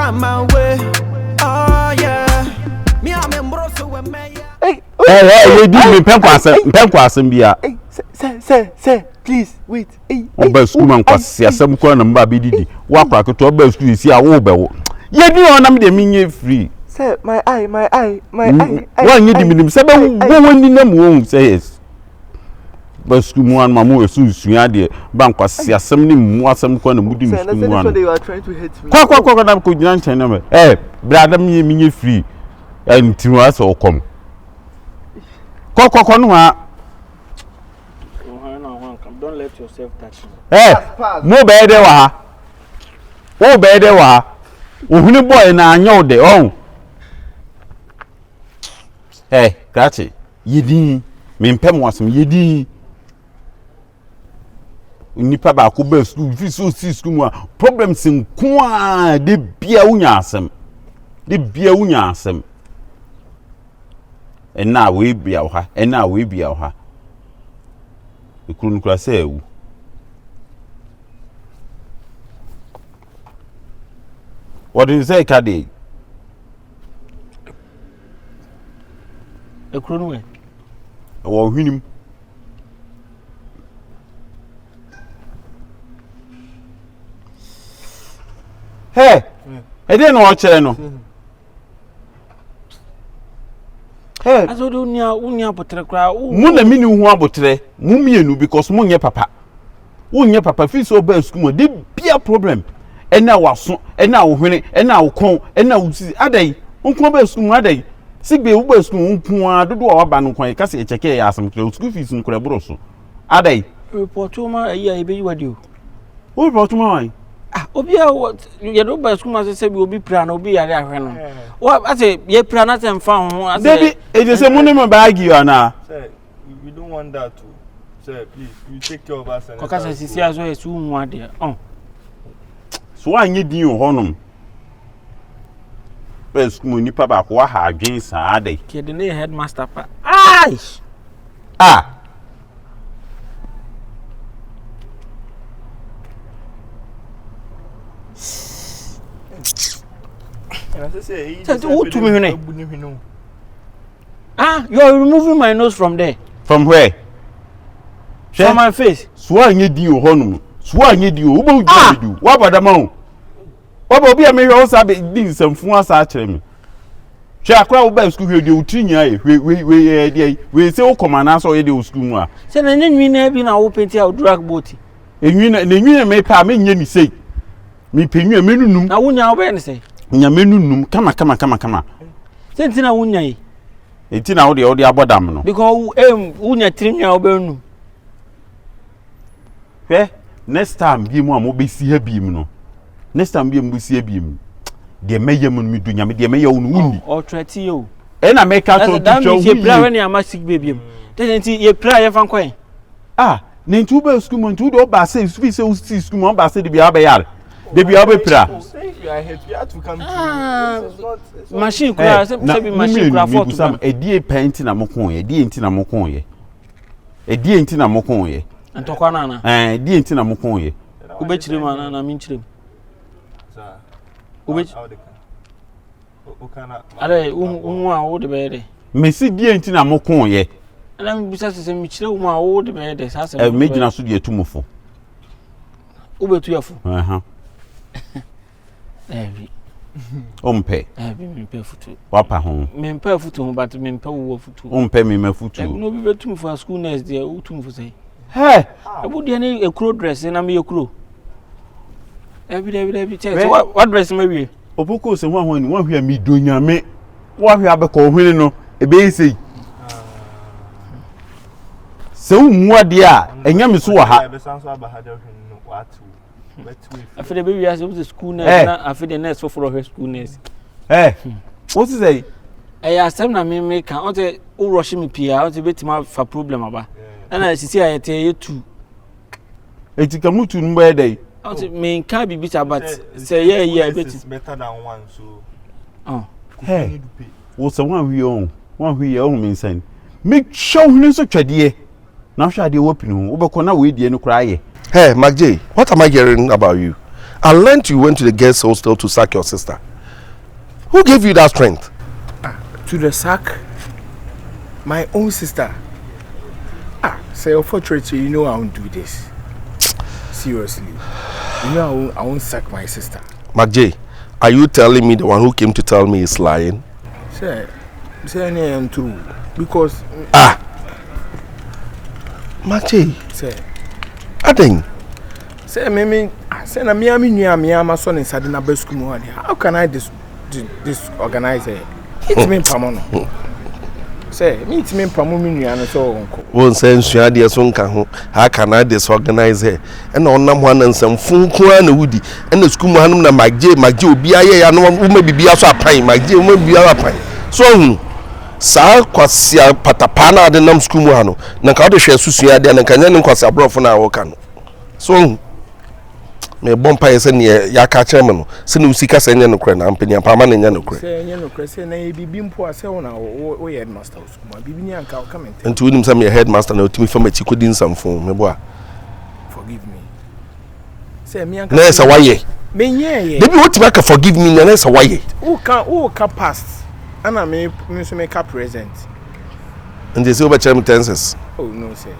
come my way. Oh yeah. Me I'm embroso with me. Hey, you did me penkwasem bia. Sir, please wait. Hey, oba school man kwase asem kwa na mba bididi. Wa kwa keto oba school si a wo bewo. Ye di onam de minye free. Sir, my eye. Why you di minim se be wo wani na mu say yes. Ba school mu an mamu esu sua de ban kwase asem ni mu asem kwa na mudi mu school mu an. Sir, they were trying to hit me. Kwa na ko gina nchen na me. Brother minye free. And to us or come. Koko no ha. Don't let yourself touch me. Mo be de wa. O be de wa. Ohuni boy na anyo de on. Gotcha. Yedi. Me mpem wasem yedi. Nipa ba ko be school, fi so si school mu problems nko a de bia unya asem. De bia unya asem. And now we be out her, and now we be out her. We couldn't cross a what do you say, Caddy? A croonway. Or him. Hey, I didn't watch it. Aso do unya potre kra mu na mini hu abotre mu mienu because mu nye papa unye papa fi so ba school de bia problem ena waso ena wo hwene ena wo kon ena wo si adai nko ba school adai sigbe wo ba school nko a dodo wa ba no kon ka se cheke ya asem kra school fees nkra bro so adai report ma ayi ebe yi wadi o report ma wan obi a ye do ba school ma se bi obi pra na obi yare ahwe no what ase ye pra na tem fa ho ase baby e dey say money me bag you na sir we don't want that to sir please you take care of us and koka se sisi aso e su mu ade so anye din o honom be school ni pa ba ko ha adwen sa ade ke de ne headmaster pa ai you are removing my nose from there. From where? From my face. Swa nye di o honum. Swa nye di o wo do. Wa bada ma o. Wa ba obi a me hwe o sa be di nsamfu asa a kire me. Hwe akra wo ba school hwe de o trinya ye. We say o komana so ye de o school mu a. Se na nwi na bi na wo penti a drag boat. Enwi na me pa me nye ni sei. Me penwi me nunum. Na wonya wo be ne sei. Nya me nunum kama. Senti na wonya yi. Enti na wo de abodam no. Because wonya trinwa wo be nu. Next time bi mu a mo be si ha bi mu no. Next time bi mu si ha bi mu. De meye mu mi dunya me de meye wo no wundi. O treti yo. E na make out to teacher. Ye pra when ya ma sick baby. Tenti ye pra ye fan kwan. Na ntu ba school mo ntu do ba say fi say si school mo ba say de bi abeyar. De bi abepra. Machine kura se be machine kura for to. Edie painting na mokon ye. Edie enti na mokon ye. Edie enti na mokon ye. Antokwa na na. Edie enti na mokon ye. Ubechire ma na min chire. Sir. Ubech. Okana. Are unu a wo de be de. Mesi die enti na mokon ye. Ana mi bisa se mi chire unu a wo de be de sa se. Me gina so de etumofo. Ubetu yafu. Ompe. Me pay futu. Wapa ho. Me pay futu but me pay wo futu. Ompe me futu. No be betum for school next there, utum for say. Hey. Abu dey na ekro dress na me ekro. Every check. What dress me we? Opoku se ho ni wan hwe mi donyame. Wa hwe abeko hwene no ebe sei. Se unmu ade a enya me so wa ha. After the baby has to school nurse, after the nurse for her school nurse. What is it? I asked them na me make on the rush me pia, on the bit for problem about. And I see I tell you too. It come to no day. On the main can be bitter, but say yeah, it's better than one, so. Hey, what's the one we own? One we own means make sure you so trade. Now shall they open over corner with the no cry. Hey, Mac J, what am I hearing about you? I learned you went to the girls' hostel to sack your sister. Who gave you that strength? To the sack, my own sister. Say unfortunately, you know I won't do this. Seriously, you know I won't sack my sister. McJ, are you telling me the one who came to tell me is lying? Say I am true because McJ, say Aden. Say me say na me my son inside na best school. How can I disorganize it? It's me pamono. Say me it's me pamo me nua so onko. Won say nsua de so nka ho. How can I disorganize it? And onam ho na nsam funku na wudi. And school mu hanum na McJ obi aye ya no wo ma bibia so apan McJ wo ma bibia apan. So sa kwasia patapa na de nam school mu hano. Na ka wo de hwe susua de na ka nya ne kwasia brofo na wo ka no. So me bompa yese ne ya ka kire me no se ne usika se nya no kure na ampani apama ne nya no kure se nya no kure se na bibi mpo ase wo na wo headmaster school bibi ni anka o comment enti wonim se me headmaster na otimi fama chi kodi nsamfo me bo a forgive me se me anka na se waye me ye debi wotima ka forgive me na se waye wo ka past ana me so me ka present and se oba chere me tenses oh no say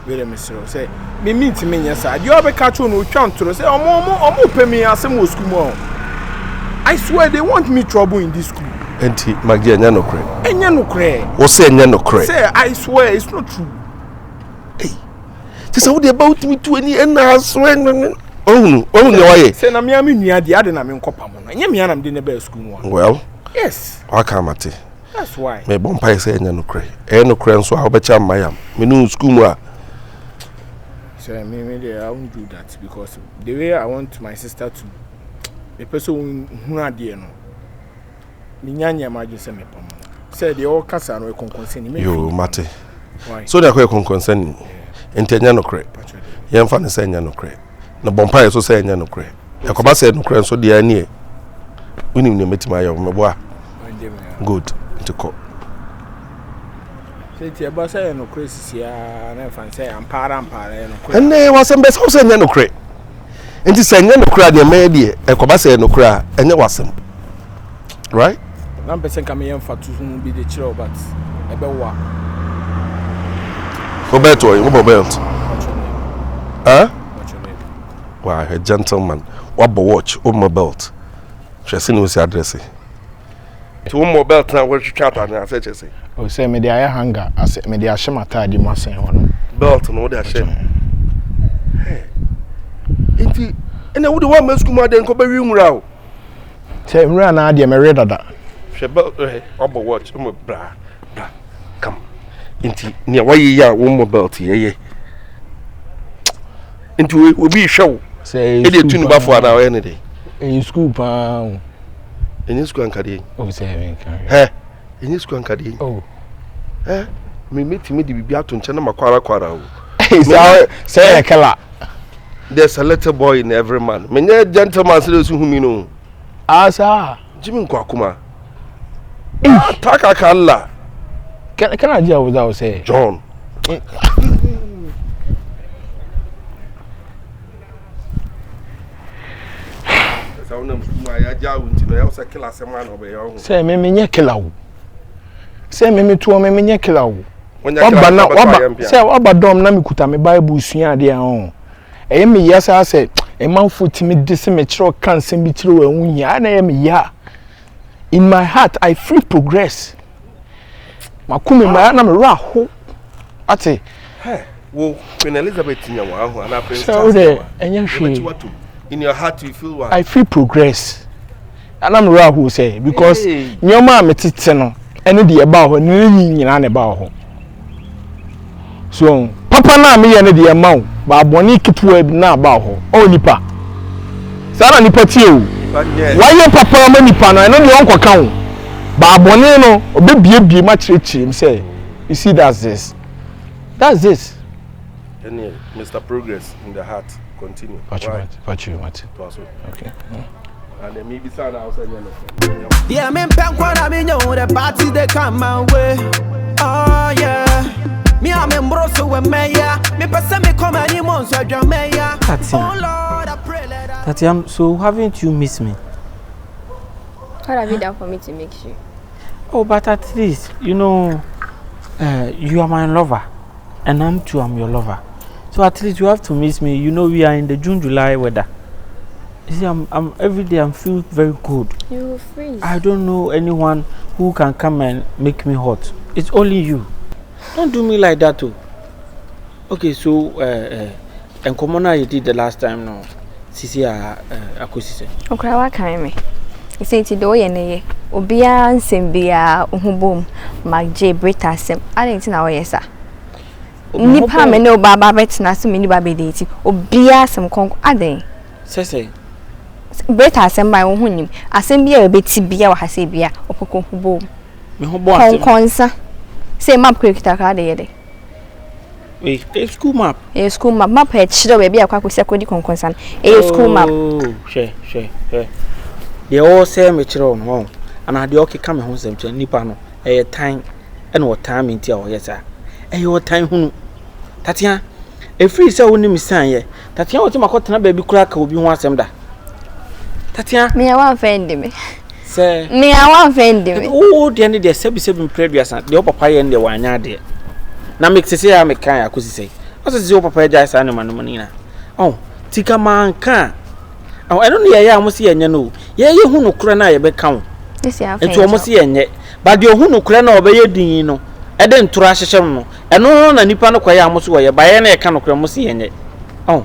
wele mesro say me meet me nya sa you be catch on o twantoro say omo pay me asem o school mo I swear they want me trouble in this school enti McJ nya no kure enya no kure wo say nya no kure say I swear it's not true hey this how they about me to any and I swear oh why say na me nua de ade na me nkopa mo na nya me na me de ne ba school mo well yes akamate that's why me bompa say nya no kure no kure nso how be cha mayam me no school mu a so I won't do that because the way I want my sister to the person who are there no me nyanya imagine say me pam say the all kasa no concern me yo mate why so they are concern entenya no kre yem fa ne say nya no kre na bompa so say nya no kre yakoba say no kre so de ani unim ne metima ayo me bo a good to call ti eba say no kre sisia na fan say ampara no kre ene wasem be so say nya no kre enti say nya no kre de me de yakoba say no kre a enye wasem right na person kam yem fa tu hu bi de chiro but ebe wa Roberto what belt wow a gentleman what watch my belt chese no si address to one belt na we chat na say chese o say me dey hanga as me dey ashemata di mo sen ho no belt no dey ashem enti ene wo de wa masku ma den ko be wi nwura o say nwura na de me redada she belt what watch bra come enti ne waye ya wo mo belt ye enti we be show say e dey tunu ba for na we ne dey in school pa in school ankade o say me kan in school ankade oh me meet me di bibia to nche na makwara o say e kala there's a little boy in every man me nye gentleman say so hu mi no asa jimi nkwakuma taka kala can I hear what I say John say me nye killer wo say me to me nye killer wo oba say oba dom na me kuta me bible sua de an e me yesa say e manfo timi de se me kiro kan se bi kiro wa hunya na e me ya in my heart I free progress makumi ma na me ra ho ate wo Queen Elizabeth nyawa ho ana prince so de enya hwe in your heart you feel what I feel progress and I'm right who say because nyoma me tete no ene de ba ho ne nyina ne ba ho so papa na me ye ne de ma wo ba boni kitwa na ba ho o nipa sara nipa tie o why papa ma nipa no ene de onko kan ba boni no obebiebie ma kirekirim say you see that's this Daniel Mr. Progress in the heart continue watch you okay and then maybe sound outside yeah me pen kwara me nyo the party they come my way oh yeah me am embroso we meya me pese me come any months so dwa meya oh lord I pray let Tatiam, so haven't you missed me? What have you done for me to make sure? Oh, but at least, you know, you are my lover, and I'm your lover. So at least you have to miss me. You know, we are in the June-July weather. You see, I'm every day I'm feeling very good. You will freeze. I don't know anyone who can come and make me hot. It's only you. Don't do me like that, too. Okay, so and common you did the last time now. Sisi Accusations. Okay, what can me? You say to do ye Obia nsembia uhubom magje brita sem. I didn't know yes, sir. Nipa me no baba betina so mini baba deti. Obia sem konko aden. Say. Brita sem by uhunim. Asem bia beti bia wa hase bia Opoku hubom. Me hubom asem. Konkonsa. Say map krikita ka de yede. Wait, a school map. A school map. Map head chido baby akwa kwese kodi konkonsan. A school map. Oh, share. They all say me chiro no. And I dey okay come home sem nipa no. Eh time and what time inti o yes sir. Eh your time hunu. Tatia. E free say woni mi san ye. Tatia o ti makotena baby kura ka obi ho asem da. Tatia. Me wan friend me. Say. Me wan friend me. Oh, dey ne dey sebi previous and dey papa ye ne wanya dey. Na mix say ya me kan Accusations. What is your papa jai sa no money na. Oh, tika man kan. Oh, I don't know ya mo si enye no. Ye hu no kura na ye be kan. This ya fa. Etu mo si enye. But the hu no kura na obeye din no. E de ntura hyehyem no. Eno na nipa no kwaya mo so ye ba ye na ye kan no kura mo si enye. Oh,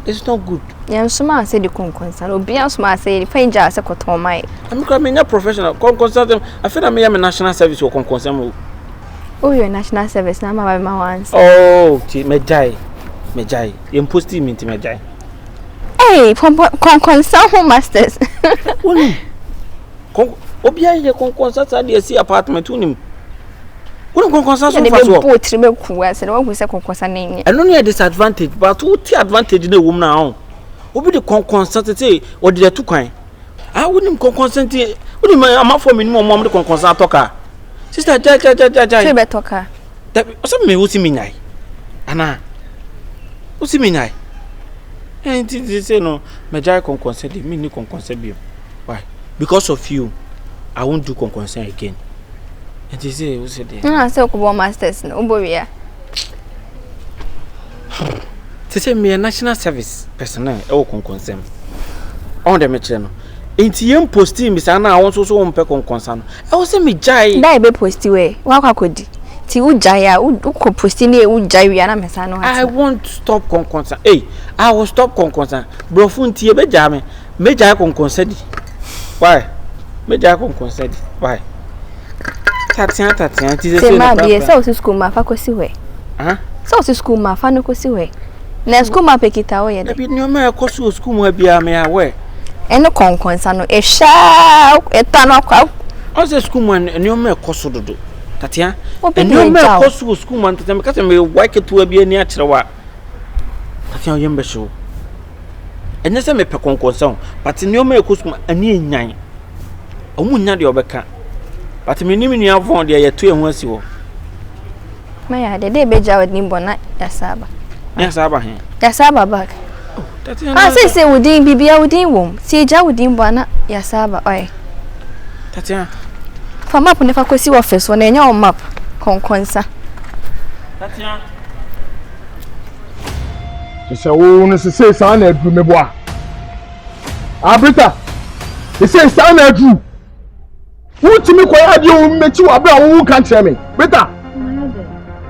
it's not good. Ya suma say the konkonsa. Obi asuma say the fenja say koton mai. I'm coming a professional konkonsa. I feel I'm a national service or konkonsa. Oh, you're national service now, my once. Oh, Medjai. You posted me to Medjai. Hey, Concon masters. Obia, you can consult the sea apartment to him. What consult the boat tribe who was and what we say Concon name. And only a disadvantage, but what the advantage in the woman now? What be the consultancy or did I too kind? I wouldn't consent. Wouldn't my amount for minimum mom the consult talker. Sister, Jai. Tribe talker. That some me who see me nai. Anna. Who see me nai? And they say no, my Jai con consent, me ni con consent. Why? Because of you, I won't do con consent again. And they say, who said that? I say, Okubo masters, no, Boria. They say, me a national service personnel, or con consent. On the channel. Ain't you posting Miss Anna? I want to so on concern. I was a me Jai. Die be posti way. Waka could. Ti ujaya, uko posti ni ujai we ana mesano. I won't stop concern. Hey, I will stop concern. Brofun ti ebe jame. Me Jai concern. Why? Me Jai concern. Why? Tatian. Ti say ma be say o school ma fa kosi we. Huh? So school ma fa no kosi we. Na school ma pekita o ye de. Ebi ni o ma kosi school ma bia me awe. Eno konkonsa no ehya etano kwa ose school man eno me koso dodo tatia eno me koso school man tatia me kase me wake to abi ani akere wa tatia o yembe show enya se me pe konkonsa but eno me koso ani enyan omunya de obeka but me ni menu avon de ye to ehu asi wo maya de beja wadi mbona ya saba he ya saba back. I say within Bibia within womb. See ja within Bana, Yasaba, oi. Tatia. For map never could see office when your map. Conconsa. Tatia. She said, oh, necessary son, I do me bois. Abrita, he says, son, I do. Who to me quiet you, met you about who can't tell me. Brita.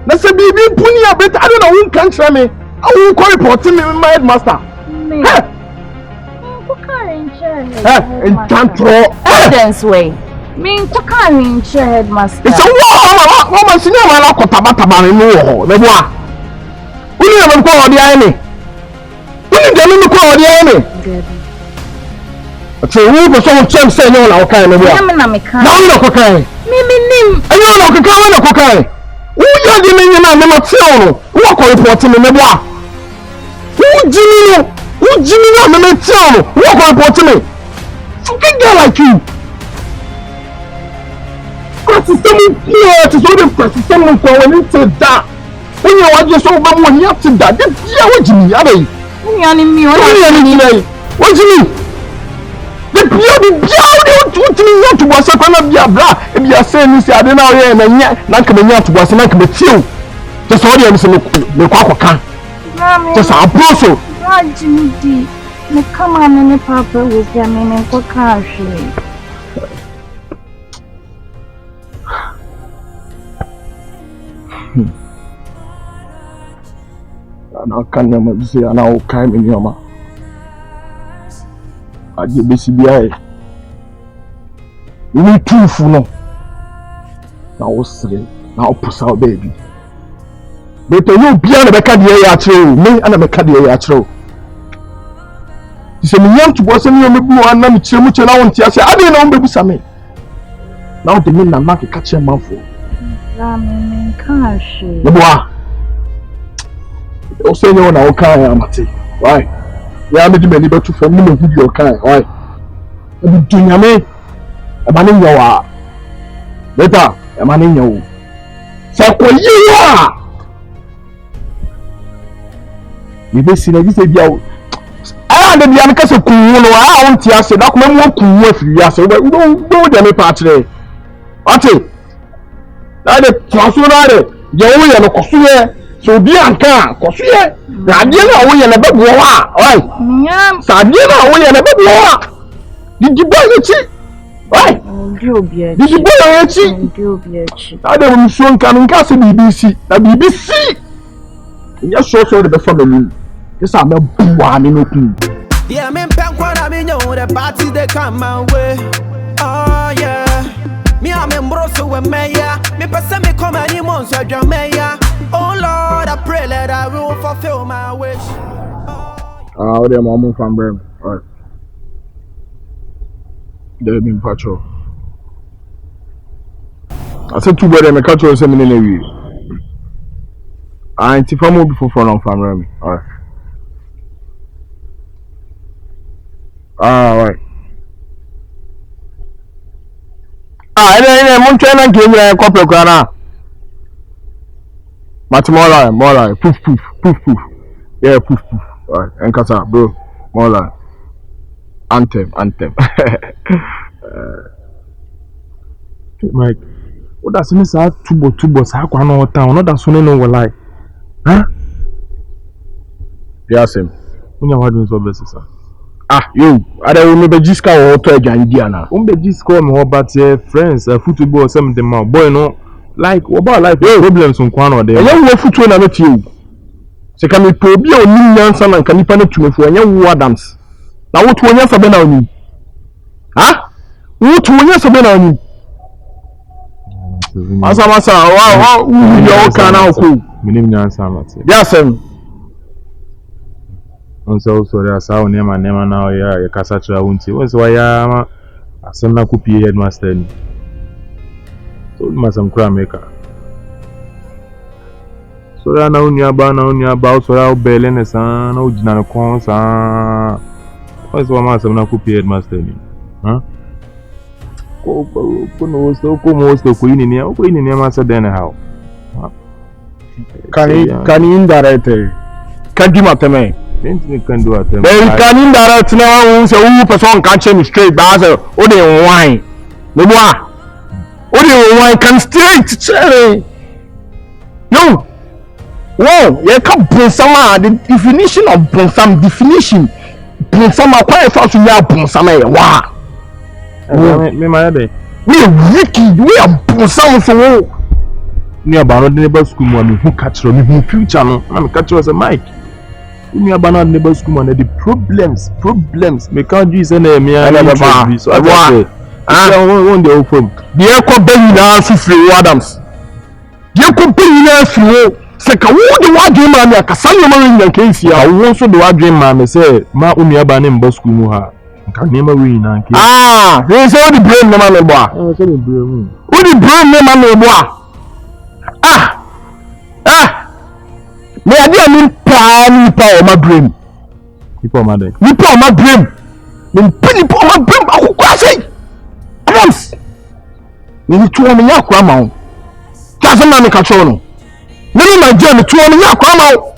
That's a baby pony a bit. I don't know who can't tell me. I will call reporting me, my headmaster. And can't throw evidence way. Mean to carry headmaster. It's a woman, she never like what Tabata no. Never. We never call the enemy. We didn't call the enemy. So who was so chance say no, okay, no, okay. Mimi, and you know, okay. Who you didn't know, tell what call reporting me, never. Who Jimmy, no, tell what call reporting me. Fucking girl like you. System here to so the system for when into that. When you are just over when you have to that. Yeah, what Jimmy? Are you? Me. What Jimmy? The to was a corner be a bra. If you are saying this, I don't know, and Nankamania to was an Nankamia. Just audience in the Quacker. Just our proso. Iddi, me come on any papa with them in a country. And I can't say, and I'll come in your mouth. I give BCBI. We need two for no. Now, what's the now push out baby. But you be on the back of the air, me and the back of the air. You say, me want to was any of me, and I'm too much allowance. I say, I didn't know baby Sammy. Now the men are not a catcher mouthful. Ramen country. The boy. Also, you know, okay, Amati. Why? We are making many better for me to your kind. Why? I'm doing a man. A man in your better. A man in your so, you are. You be seen as you say, I don't know because of cool. I want to say that man won't cool with you. I say, we don't do them part today. Ati. That the transfer, you will not go. So be anka kosuye na ade na wo ye na bebo wa oi Nyam sa ade na wo ye na bebo wa did you boy echi oi ndi obi echi did you boy echi ndi obi echi ade wo nso nka se BBC na BBC nya so de be family this am buwa mi no kun yeah me penkwa na me nyo the party they come my way oh yeah me am embroso we meya me pese me come any months adwa meya oh Lord I pray that I will fulfill my wish what am I from Bram all right there been patrol I said two brother me catch you say me na wi anti famo before from Bram all right all right I'm trying to get a couple of grana. But more like, poof, yeah, poof. Alright, and kasa, bro, more like, anthem. Mike, what does this have tubo, how can I town? Not that soon, no, like, huh? Yes, him. When you're having so best, sir. You, I don't remember Jiska or Toy Indiana. Jiska, but friends, football, some of them are boy, no. Like, what about life problems on Quano? They are football, I met you. So, can we probably a million son and can you panic to me for young Adams? Now, what one year for Benoni? Huh? What 2 years for Benoni? Massa, wow, you can now cool. Yes, sir. So sorry, I saw name now. Yeah, you can't search around. What's why I send na copy headmaster. So you must cry maker. So now unya ba so ya bele ne san na ujina na kon san. What's why I send na copy headmaster ni? Huh? Ko no so ko mo so ko ini ni ma say then how? Can you indirect? Can you mateme? Can do it. Then can indirect now so who person can change straight but o dey wine. No boy. O dey wine can straight cherry. No. Wow, you can bring some the definition of bring some definition. Bring some quite fast to ya bring some wow. Me my day. We wicked. We are bring some so ni about neighbor school mo who catch me who future no. Na catch us a mic. We are banana neighbor school and the problems me can't use any me so I say one day from the echo baby na free Adams the echo baby na free say ka wo the wa dream man ya kasa no man yan case ya wo so the wa dream man say ma unu aba na neighbor school mu ha nka name we na nke they say the brain no man no bo say the brain who the brain no man no bo me ade amin pa o ma brain nipa o ma brain me nipa o ma brain akukwa sei Adams ni tuo me yakwa ma o tase na me ka cho no me ma je me tuo me yakwa ma o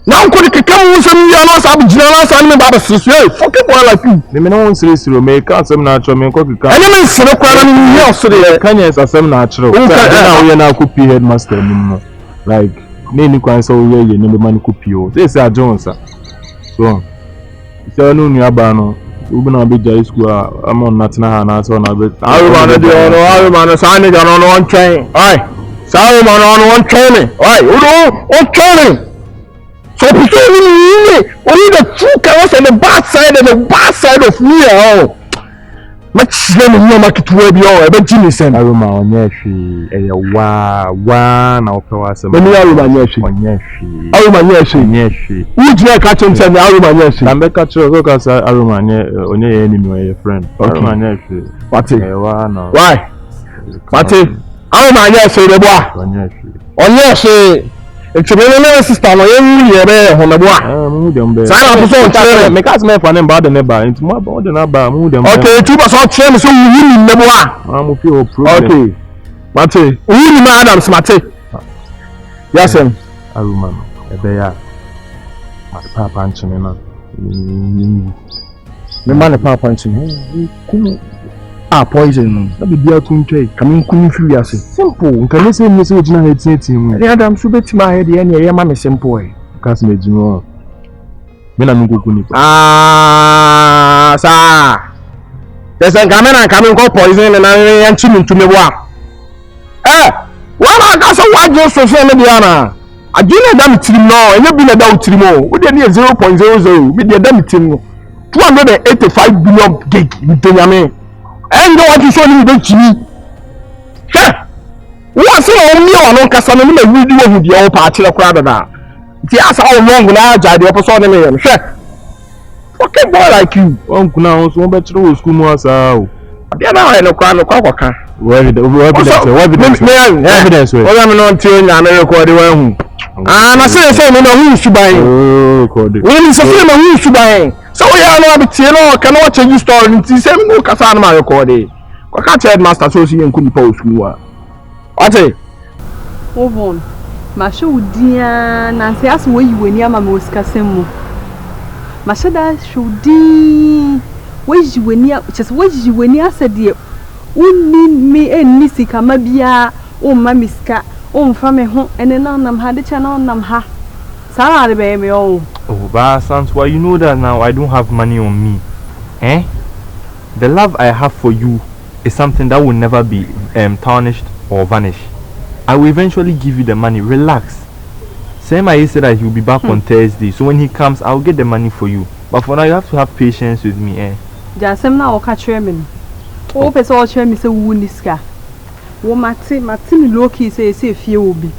Now could you come with some years of general son about a sister? Fuck it, well, like you. The men won't say to make us some natural men cook. And you mean for the crime in the house today? Can you as some natural? Now we are now copy headmaster anymore. Like, Nini can so you never man copy you. They say Jones. So, no new abano. Uben a bit jay school. I'm on Natana and so on a bit. I remember signing on one train. Aye, sorry, man, on one train. Aye, what training? So people only the true colors and the bad side of me. Oh, much name in market where be all. But Jimmy send Aroma on yeshi. One of us. Many Aroma yeshi. Aroma yeshi. Which way catch him send Aroma yeshi? I'm better to look at Aroma on your enemy, your friend. Aroma yeshi. What's it? Why? What's it? Aroma yeshi, the boy. On yeshi. It's a very sister. I am here. On the boy. Sign up for some. Make us make fun about the neighbor. It's more about the neighbor. Okay, 2% chance. So we win the boy. I'm with you. Okay. Mate, we win Madam Smate. Yes, sir. Aroma. There. My papa punching me now. The man papa punching me. Poison. That be dear to trade. Coming furious. Simple. Can you say message na head team? The Adam should bet my head any yama simple. Cast me Jimo. Mena nugo kuni. Sir. There's a camera coming called poison and I am chiming to me. What? Well, I got some white just for Diana. I didn't damn team now, and you've been a doubt more. We didn't need 0.00. We did a damn team. 285 billion gig with Benjamin. And don't want to show me the Jimmy. What's all me on Casano? We do with the old party of crowd now. Just how long will I die the opposite name? Fucking boy like you. Uncle now, so much to school was out. They are now in a crowd of Coca. Evidence. Well, I'm not telling you, I'm recording. And I say, no, who should buy? When it's a film, who should buy? So we are not a can watch a new story and see seven more Casana recording. I can't tell Master Sosie and couldn't post me. What's it? Oh, one. Masha dear Nancy asked where you were near Mamma's Casemo. Masha should be where you were near, just where you were near, said dear. Only me and Missy Camabia, oh, Mamiska, oh, from a home, and then I'm had a channel, and I'm ha. Sarah, baby, oh. Oh, Bassans, why you know that now I don't have money on me? The love I have for you is something that will never be tarnished or vanish. I will eventually give you the money. Relax. Same I said that he will be back on Thursday, so when he comes, I'll get the money for you. But for now, you have to have patience with me, Just now, catch him. Oh, it's all chairman, so wounded scar. Oh, Martin, Loki says if you will be.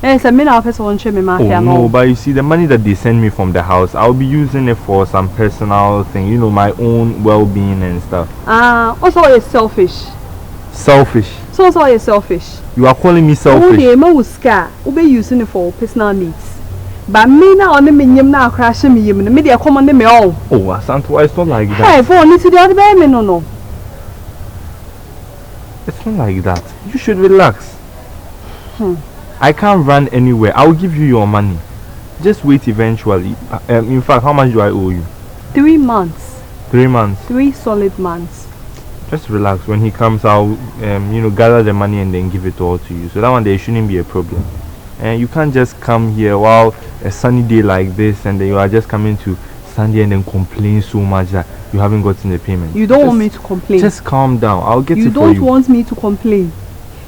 Yes, I mean, I'll pass on chairman. Oh, no, but you see, the money that they send me from the house, I'll be using it for some personal thing, you know, my own well being and stuff. Also, it's selfish. Selfish? So, you're selfish. You are calling me selfish? Oh, the most scar will be using it for personal needs. But me now, I'm now crashing me, and the media command me all. Oh, Santo, it's not like that. Hey, for only to the other baby, no. It's not like that. You should relax. I can't run anywhere. I'll give you your money. Just wait eventually. In fact, how much do I owe you? 3 months. 3 months? 3 solid months. Just relax. When he comes, I'll gather the money and then give it all to you. So that one there shouldn't be a problem. And you can't just come here while a sunny day like this and then you are just coming to stand here and then complain so much that you haven't gotten the payment. You don't want me to complain. Just calm down. I'll get it for you. You don't want me to complain.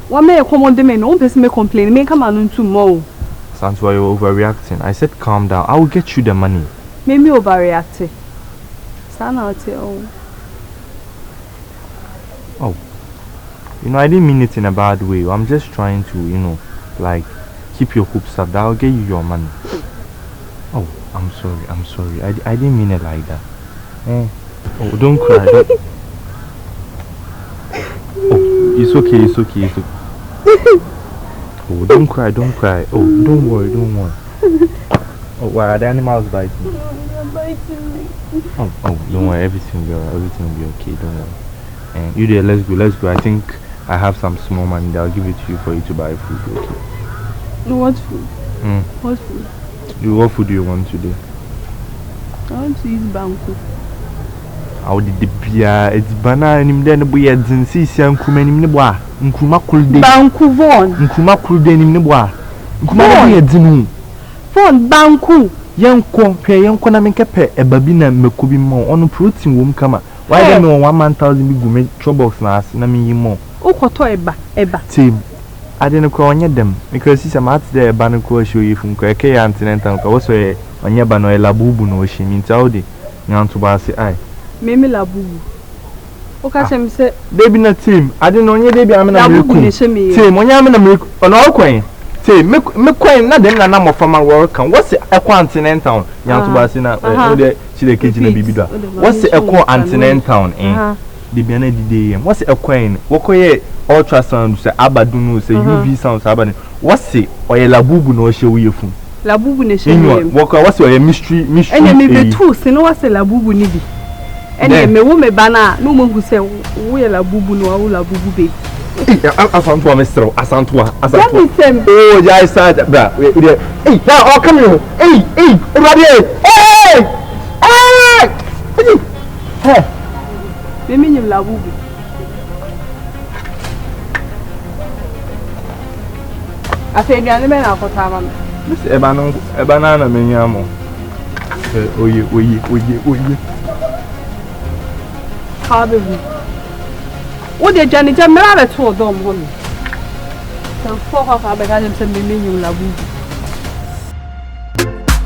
What may I come on the man? No person may complain. May come on tomorrow. Santua, you're overreacting. I said calm down. I will get you the money. Make me overreact. Sana, oh. You know, I didn't mean it in a bad way. I'm just trying to, like, keep your hopes up. I'll get you your money. Oh, I'm sorry. I didn't mean it like that. Oh, don't cry. Oh, it's okay. Oh, don't cry. Oh, don't worry. Oh, why are the animals biting? They're biting me. Oh, don't worry. Everything will be alright. Everything will be okay. Don't worry. And you there, let's go. I think I have some small money that I'll give it to you for you to buy food. Okay. What food? What food? What food do you want today? I want to eat banku. How did the beer? It's banana and then we had see some kuman in the bois. Nkuma could be Banku von. Nkuma could be in the bois. Nkuma had zinu. Von banku. Young compare young Konamikape, a babina mekubi more on protein womb come. Why don't know 1,000 big women troubles last, and I mean more. Oh, koto eba. Team. I didn't call on them because it's a match there. Banako show you from Kweke Antinental. Also, on your bano labubu no she means Audi. Now to Bassi. Mimi labubu. Okay, say, baby, not team. I didn't know your baby. I'm in a team. When I'm in a milk on all coin. Say, make coin not them number from my work. What's the Continental? Young to Bassina, she the kitchen baby. What's the Continental? The Benedict. What's a coin? What ultrasound say Abadunu say UV sounds Abadun. What's it? Or a labubu no show you from labubu ne show. What's your mystery? And me be two, say no what's a labubu nibi. And me wo me bana no mo who say we a labubu no labubu be. Asantua Mr. Asantua. Oh, yeah, I said that. Hey, now all come here. Hey, everybody. Hey. Mimi ni labubu. Afi gani me na akota ma me. This ebana na me nyamo. Oye. Ka be bu. Wo de jani je me ra to do mo mi. San fo ka be ga se mimi ni labubu.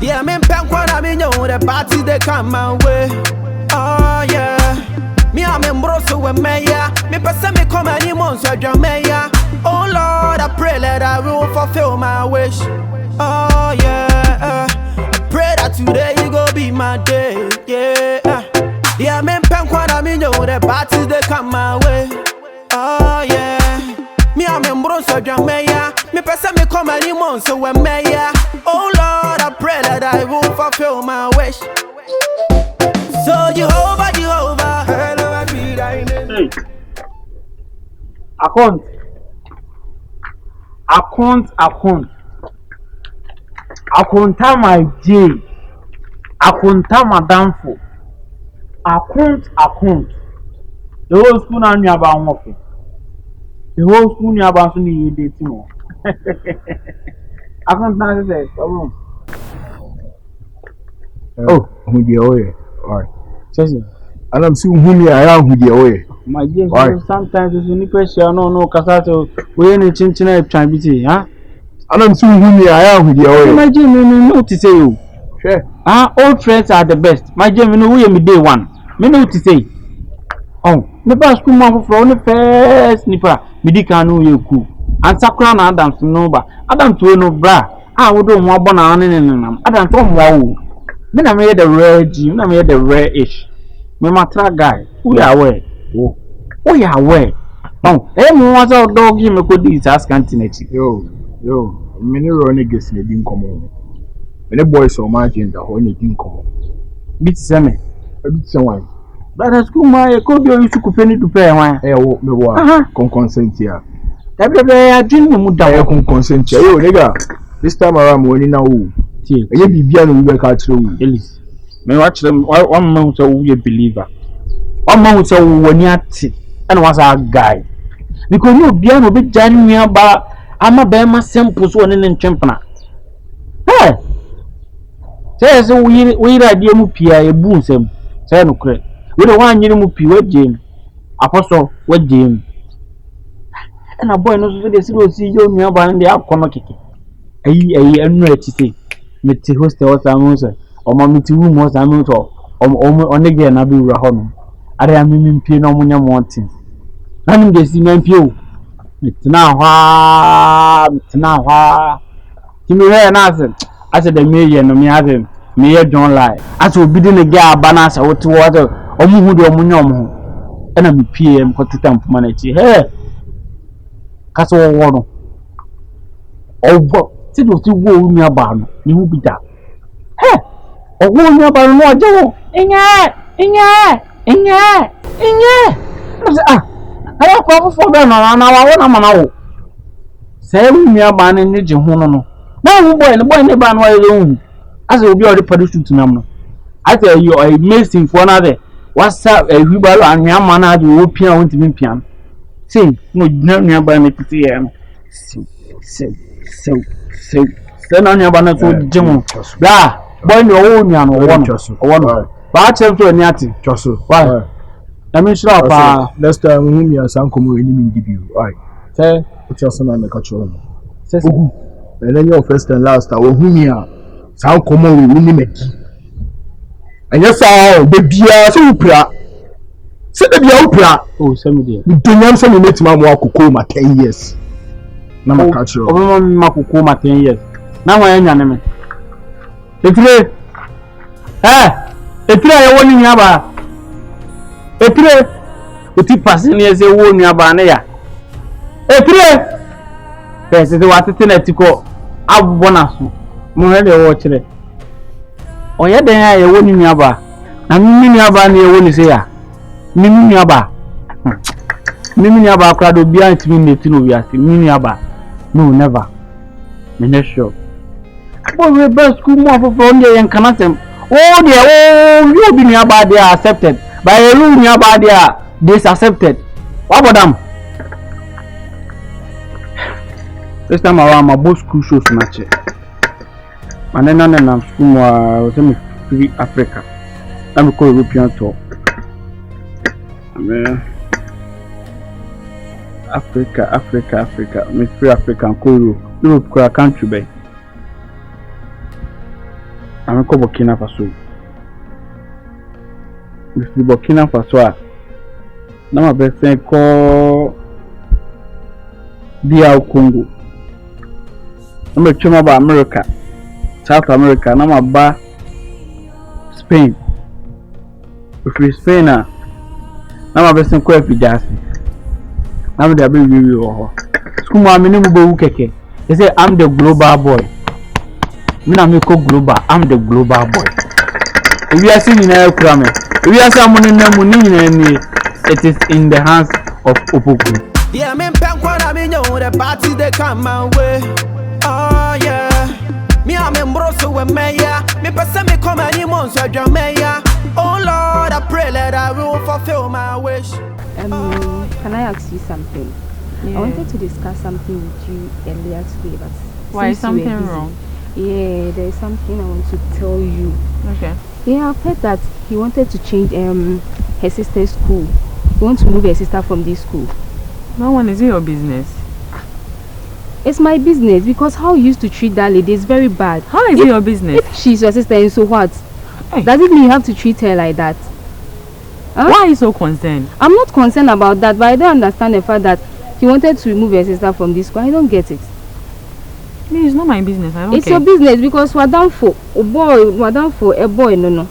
Yeah, me pen kwa me know the party they come my way. Oh yeah. Me am embroso with Maya. Me person me come any months with your Maya. Oh Lord, I pray that I will fulfill my wish. Oh yeah, I pray that today you go be my day. Yeah, yeah, me pen kwa me know the parties they come my way. Oh yeah, me am embroso with your Maya. Me person me come any months with Maya. Oh Lord, I pray that I will fulfill my wish. So Jehovah. Hey. Account. Accounta my J. Accounta madam for. Account. The whole school now knew about working. The whole school knew about something you did too. Account now says, Oh, who the away? Alright. And I'm seeing whom you are who the away. My dear, sometimes it's any pressure, no, Casato, we ain't chinchina trying to be, huh? And I'm seeing whom you are with the away. My dear, no, to say you. Sure. Old friends are the best. My dear, no, we am day one. Me know to say. Oh, the best school man for the first nipper, Medica no you cool. And Sakran Adams no, but Adam to no bra. I would do more banana and Adam from wow. Then I made the rare G, I made the rare ish. Me matra guy, we are away. We are away. No, everyone's out dog him a good is Scanty. Yo, many running guests didn't come on. Many boys so much in the whole didn't come on. Bit semi, a bit someone. But a school my could be used to penny to pay one. I won't know what consent here. Every day I drink the mood that I consent. Yo, nigga, this time around when you know. You be beyond we back through. Ellis. Me watch them 1 month so we a believer. 1 month so when you and was our guy. Because you beyond a bit January but I'm a bear my simple one in champion. Hey! Says we idea mupia a boon sem. Say no credit. We don't want you to mupi with Jim. Apostle with Jim. And a boy knows they see you nearby in the outcome. I know to say. Meti hostel was a monster, or mammy to room was a motor, on again I be rahon. I am meaning pay no money wanting. None they see men pew. It's now, Timmy and answer. I said the million of me having me don't lie. As will be in a gap banas or to water, or move your munum. And I'm PM for 2 times money. Hey, Castle Warno. Oh, sit with you go near barn, you will be that. Hey, or go near barn, what do? I have cover for them on our own. Say, we are banning the Jihono. Now, boy, the boy in the barn while alone. as will be already produced to number. I tell you, I missed him for another. What's up? A wheelbarrow and your man had you piano went to be piano. Say, no, nearby me to see him. So. Then on your banner to Jim. Blah, boy, no own yan or one. But I tell you, Nyati, Josso. Why? I mean, next time, we are some community debut. Right. Say, what's your son and the culture? Says, and then your first and last, I will whom you are. Sound common with Winnie. And yes, I'll be super. Say the opera. Oh, send me there. We don't have some minutes, Mamma Kukoma 10 years. Nama culture. Oh, Makukuma 10 years. Now I am your name. It's I want in Yaba. Uti passing years a wound Yabanea. Yes, it was a tenetico. I want us. More watch it. Oh, yeah, then I won in Yaba. And Miniaba near one is here. Miniaba. Miniaba crowd will be behind me, Miniaba. No, never. I'm sure. But we best school more from there and cannot them. Oh, dear, you be nearby, they are accepted. By a room nearby, they are disaccepted. What about them? This time around, my both school shows match it. And then I'm school was free Africa. I'm a European tour. Africa. Me free African Europe country bay. I'm a Burkina Faso. Me free Burkina Faso. Now my best friend call DR Congo. I'm a chuma ba America, South America. Now my ba Spain. Me free Spain now my best friend call Fidjasi. I'm the baby or school my minimum book. They say I'm the global boy. Me na me call global. I'm the global boy. If you are seeing in a crime, if you are someone in the money, it is in the hands of Opoku. Yeah, me I mean you the party they come my way. Oh yeah. Me I'm embroso with Maya. Me person me come any monster Jamaica. Oh Lord, I pray that I will fulfill my wish. Can I ask you something? Yeah. I wanted to discuss something with you earlier today, but why is something wrong? Yeah, there's something I want to tell you. Okay. Yeah, I've heard that he wanted to change her sister's school. He wants to move her sister from this school. No one is your business. It's my business because how you used to treat that lady is very bad. How is it your business? If she's your sister, and so what? Hey. Does it mean you have to treat her like that? Huh? Why are you so concerned? I'm not concerned about that, but I don't understand the fact that he wanted to remove her sister from this school. I don't get it. It's not my business. I don't it's care. Your business because we're down for a boy, no.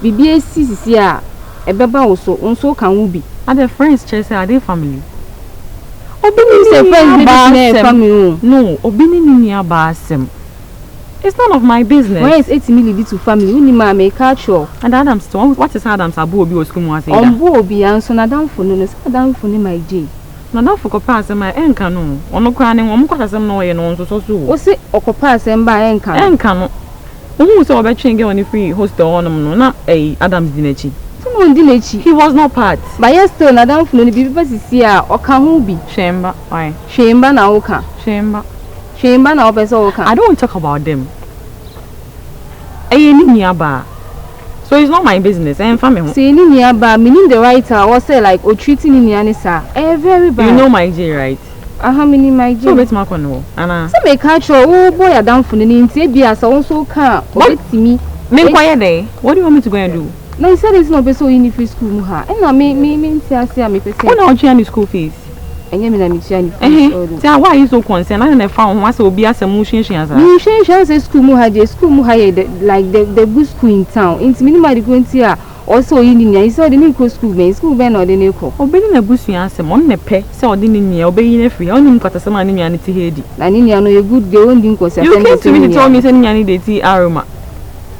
BBAC a beba also can we be? Are they friends, Chelsea? Are they family? Obini friends, family. No, Obini Basem. It's none of my business. Why is 80 million to family? We need my culture. And Adams, what is Adams? Abu Obi was coming was Obi and so down for no, down for my J. No, for pass my enka no. Ono craning, one quarter some no, and on so. What's it? Pass and by enka. Who saw a change on the free hostel on not a Adams Dinechi. Someone Dinechi. He was not part. But yes, still, Madame Flonny people see or can be chamber. Why? Chamber now, chamber. Chamber now, I don't talk about them. So it's not my business. I am family. See, meaning the writer or say like or treating in Yanisa. Very bad. You know my J, right? Meaning my J. So it's my convo. Anna. So make culture. Oh boy, I down for the name. Say be as also can. What me? Me quiet day. What do you want me to go and do? No, he said it's not so in free school muha. And I me say me person. What are you school fees? And you mean why are you so concerned? I don't found once will be as a motion she has. Motion say school muha like the good school in town. It's minimum going to also in India. It's all the new school man, school man or the new co. Obeying a bush answer, on the pay, so ordinary obeying a free only got some money and it's heady. And India know a good girl and didn't cause. You came to me to tell me sending any day Aroma.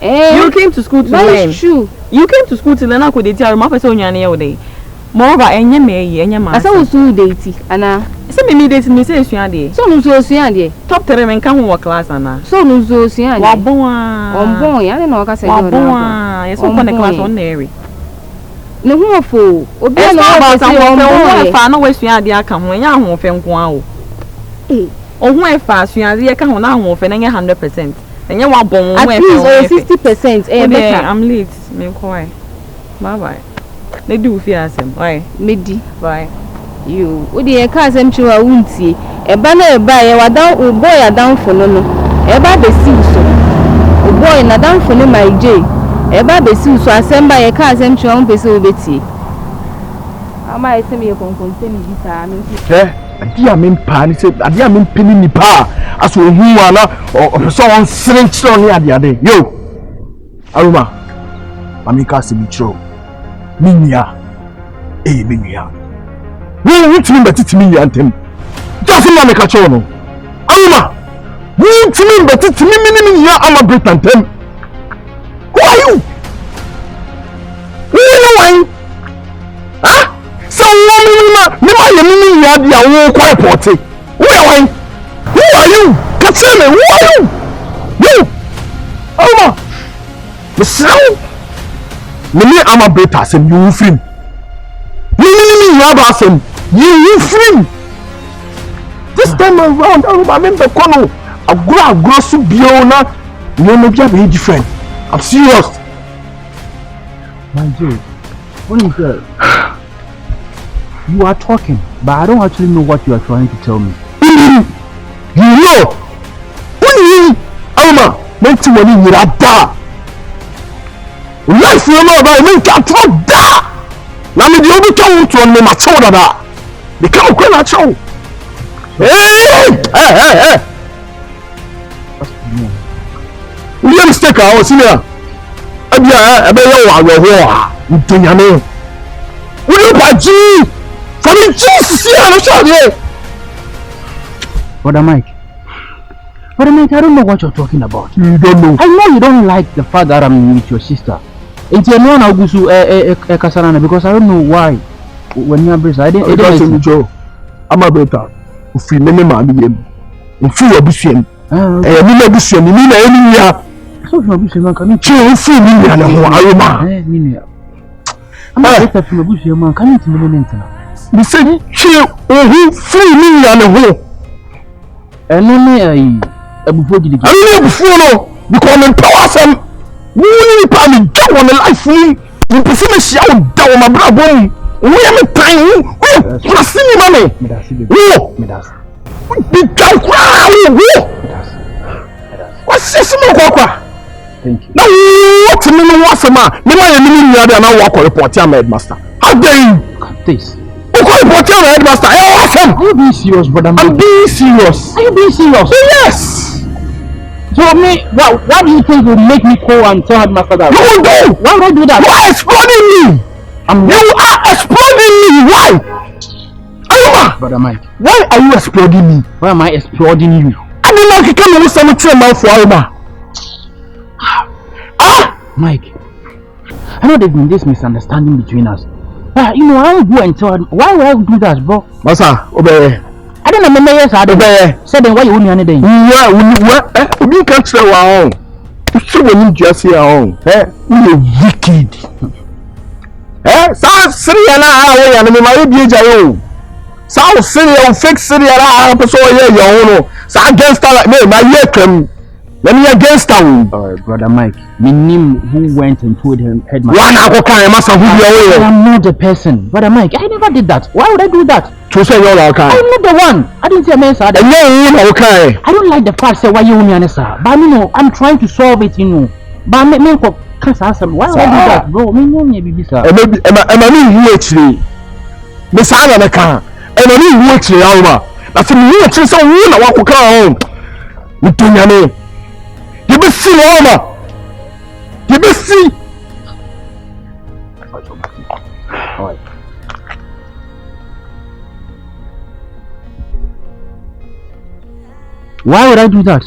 You came to school to learn. True. You came to school to learn how could they tell Aroma for so many day. Moreover, any may any man. I saw so deity, Anna. Say me dating me say suade. So no so suade. Top 3 men kan ho class ana. So no so suade. Wa bon a. On bon ya na ka say wa bon a. Yes, on class on there. No ho fo. Obi na wa say on bon fa na wa suade aka ho nya ho fe nko a o. O ho e fa suade ye ka ho na ho fe na nya 100%. Enya wa bon ho e fe. At least 60% e better. I'm late. Me ko ai. Bye bye. They do fear asem. Why? Medi. Bye. You. Odi e ka asem chiwa wuntie. Eba na eba ye wa down o boy ya down for no. Eba be si so. O boy na down for no my J. Eba be si so asem ba ye ka asem chiwa un pese obeti. Ama ese me konkonte ni bisa me. Adi a mempa ni se adi a mempeni nipa aso ohu ana o so on srenchro ni ade. Yo. Aroma. Mamika se bichro. Minya. Minya. We timi betiti minya antem. Just na make a cho no. Aroma. We timi betiti minya ama break antem. Who are you? Who are you? Ah? So me minya dia wo kwa report. Who are you? Who are you? Tell me, who are you? You. Aroma. Listen. Me ama break asem you film. You have him. You free. This time around, I remember Kono. I grow so biona. You know, be different. I'm serious. My dear, what is that? You are talking, but I don't actually know what you are trying to tell me. You know? What do you mean? Alma, make too many you are da. Life you know about me can't talk da. Na me di obi to to me ma chow dada. The cow kwen na chow. Hey. We are mistake our senior. Abia ebe yo wa wo ha. Ntonyame. We no baji. For me Jesus here no show here. Brother Mike, I don't know what you're talking about. You don't know. I know you don't like the fact that I'm with your sister. It's a no Augustu Kasarana because I don't know why. When you embrace, I didn't say Joe. I'm a better. If you name him, if you are busy, me busy, me na enya. So you busy man can you free me na ho Aroma. I'm a better from busy man can you tell me now? Me say who free me na ho. No before you I don't know before no because I'm power some. We pa me job on the life we person me share down my brabo we am time we see me mama me das big guy what's this me kwa thank you now what me no was ma me why me ni nya na work report am headmaster how dare you this report am headmaster are you being serious brother I'm being serious are you being serious yes. So me, what do you think will make me call and tell headmaster that? You will do! Why would I do that? You are exploding me! You are exploding me! Why? Aroma! Brother Mike. Why are you exploding me? Why am I exploding you? I didn't know you came with some man for Aroma. Mike, I know there's been this misunderstanding between us. But you know, I don't go and tell why would I do that, bro? Masa, obey. I don't know, yes, I don't know. Said then why you wouldn't anything? You can't say wow. You see when you just say wow. You're wicked. Sa Syria na and me my be jayo. Sa Syria fake Syria na person here your own. Sa gangster like me, my year come. Let me against them. Alright, brother Mike. Me name who went and told him headmaster. One I'm not the person. Brother Mike, I never did that. Why would I do that? To say you're okay. I'm not the one. I didn't say a man, sir. No, okay. I don't like the fact say why you me answer. But you know, I'm trying to solve it, you know. But me can't answer. Why would I do that, bro? Me no me be sir. Maybe am I you actually? Me say na can. Am I you actually Aroma? That's me you actually so you na wa ko kan. Me tonyame. You be see Aroma. You be see. Alright. Why would I do that?